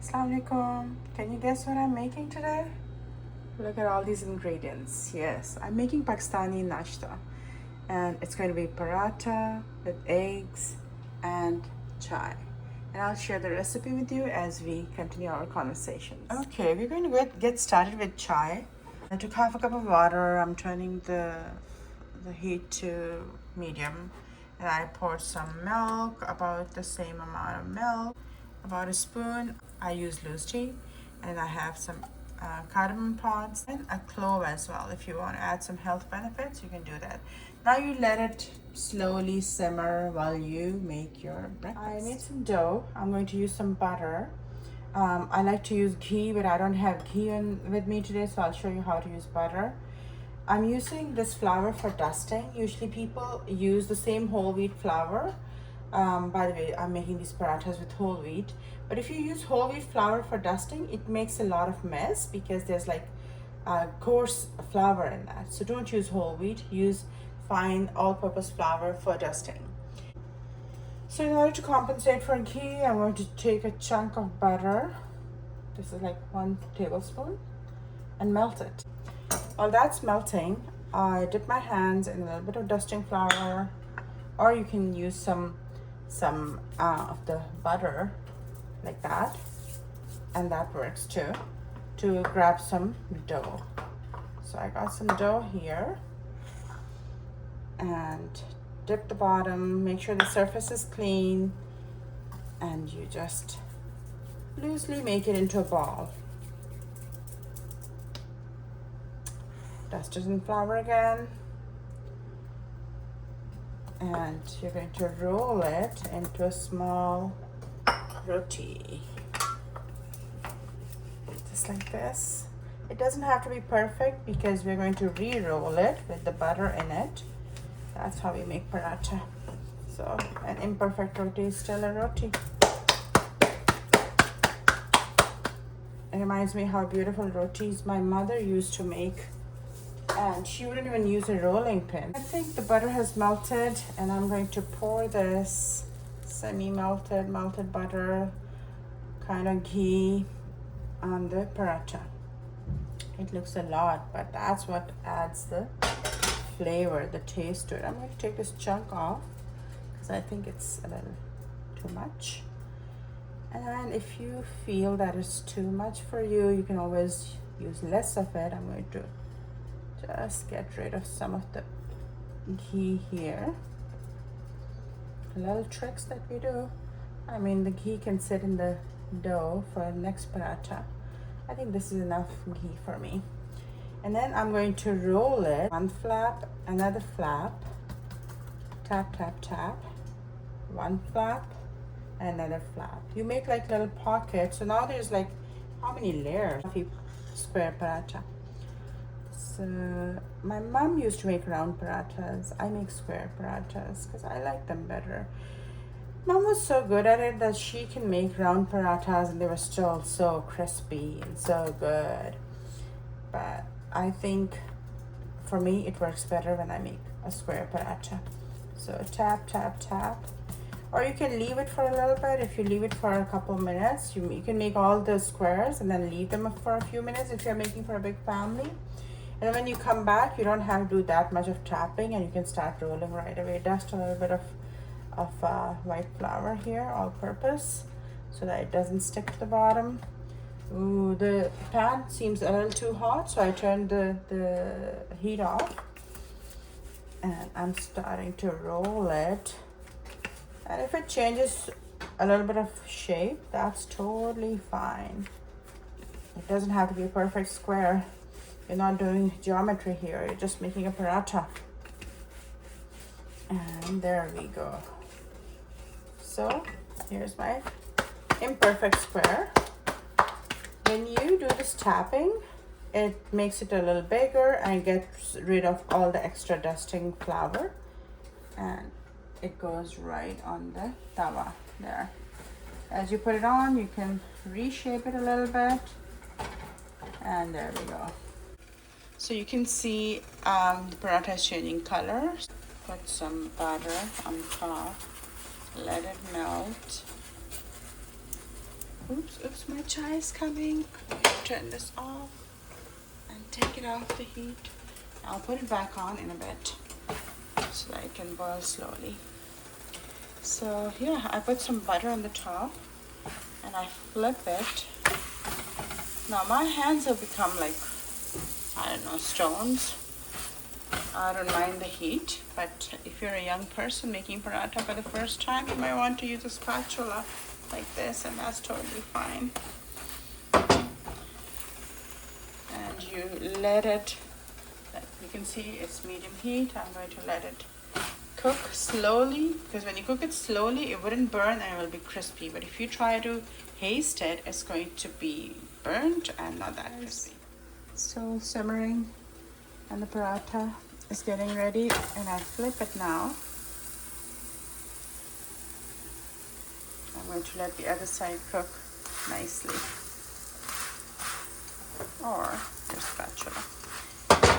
Assalamualaikum. Can you guess what I'm making today? Look at all these ingredients. Yes, I'm making Pakistani nashta, and it's going to be paratha with eggs and chai. And I'll share the recipe with you as we continue our conversations. Okay, we're going to get started with chai. I took half a cup of water. I'm turning the heat to medium, and I poured some milk, about the same amount of milk, about a spoon. I use loose tea, and I have some cardamom pods and a clove as well. If you want to add some health benefits, you can do that. Now you let it slowly simmer while you make your breakfast. I made some dough. I'm going to use some butter. I like to use ghee, but I don't have ghee with me today, so I'll show you how to use butter. I'm using this flour for dusting. Usually people use the same whole wheat flour. By the way, I'm making these parathas with whole wheat. But if you use whole wheat flour for dusting, it makes a lot of mess because there's like coarse flour in that. So don't use whole wheat, use fine all-purpose flour for dusting. So in order to compensate for ghee, I'm going to take a chunk of butter. This is like 1 tablespoon, and melt it. While that's melting, I dip my hands in a little bit of dusting flour, or you can use some of the butter like that, and that works too, to grab some dough. So I got some dough here, and dip the bottom, make sure the surface is clean, and you just loosely make it into a ball. Dust it in flour again, and you're going to roll it into a small roti, just like this. It doesn't have to be perfect because we're going to re-roll it with the butter in it. That's how we make paratha. So an imperfect roti is still a roti. It reminds me how beautiful rotis my mother used to make, and she wouldn't even use a rolling pin. I think the butter has melted, and I'm going to pour this semi-melted, melted butter, kind of ghee on the paratha. It looks a lot, but that's what adds the flavor, the taste to it. I'm going to take this chunk off because I think it's a little too much. And if you feel that it's too much for you, you can always use less of it. I'm going to just get rid of some of the ghee here. Little tricks that we do. I mean, the ghee can sit in the dough for the next paratha. I think this is enough ghee for me. And then I'm going to roll it. One flap, another flap, tap, tap, tap, one flap, another flap. You make like little pockets. So now there's like, how many layers? Square paratha. So my mom used to make round parathas. I make square parathas because I like them better. Mom was so good at it that she can make round parathas and they were still so crispy and so good. But I think for me it works better when I make a square paratha. So tap, tap, tap. Or you can leave it for a little bit. If you leave it for a couple of minutes, you can make all the squares and then leave them for a few minutes if you're making for a big family. And when you come back, you don't have to do that much of tapping, and you can start rolling right away. Dust a little bit of white flour here, all purpose, so that it doesn't stick to the bottom. Ooh, the pan seems a little too hot, so I turned the heat off. And I'm starting to roll it. And if it changes a little bit of shape, that's totally fine. It doesn't have to be a perfect square. You're not doing geometry here, you're just making a paratha. And there we go. So here's my imperfect square. When you do this tapping, it makes it a little bigger and gets rid of all the extra dusting flour. And it goes right on the tawa there. As you put it on, you can reshape it a little bit. And there we go. So you can see the paratha is changing color. Put some butter on top, let it melt. Oops, my chai is coming. Turn this off and take it off the heat. I'll put it back on in a bit so that it can boil slowly. So yeah, I put some butter on the top and I flip it. Now my hands have become like, I don't know, stones. I don't mind the heat, but if you're a young person making paratha for the first time, you might want to use a spatula like this, and that's totally fine. And you let it, you can see it's medium heat. I'm going to let it cook slowly, because when you cook it slowly, it wouldn't burn and it will be crispy. But if you try to haste it, it's going to be burnt and not that crispy. Still simmering, and the paratha is getting ready, and I flip it now. I'm going to let the other side cook nicely, or your spatula.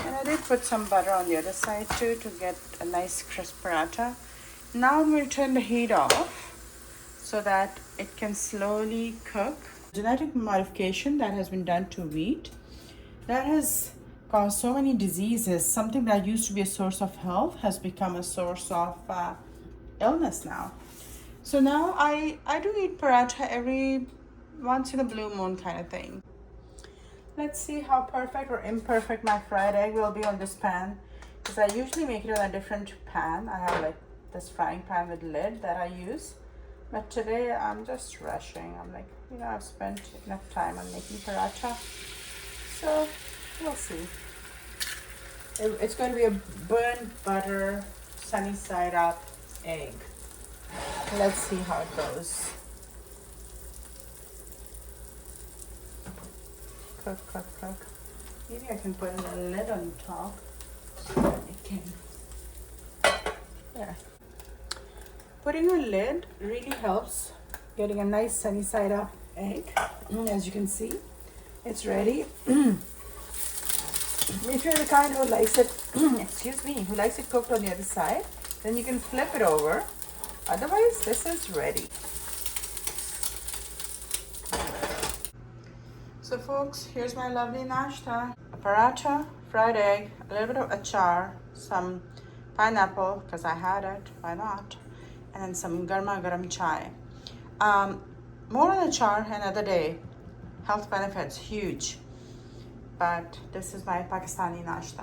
And I did put some butter on the other side too to get a nice crisp paratha. Now I'm going to turn the heat off so that it can slowly cook. Genetic modification that has been done to wheat, that has caused so many diseases. Something that used to be a source of health has become a source of illness now. So now I do eat paratha every once in a blue moon kind of thing. Let's see how perfect or imperfect my fried egg will be on this pan, because I usually make it on a different pan. I have like this frying pan with lid that I use, but today I'm just rushing. I'm like, I've spent enough time on making paratha, so we'll see. It's going to be a burnt butter, sunny side up egg. Let's see how it goes. Cook. Maybe I can put a lid on top so that it can. There. Putting a lid really helps getting a nice sunny side up egg. As you can see, it's ready. If you're the kind who likes it, who likes it cooked on the other side, then you can flip it over. Otherwise, this is ready. So folks, here's my lovely nashta. A paratha, fried egg, a little bit of achar, some pineapple, because I had it, why not? And then some garma garam chai. More on achar another day. Health benefits, huge. But this is my Pakistani nashta.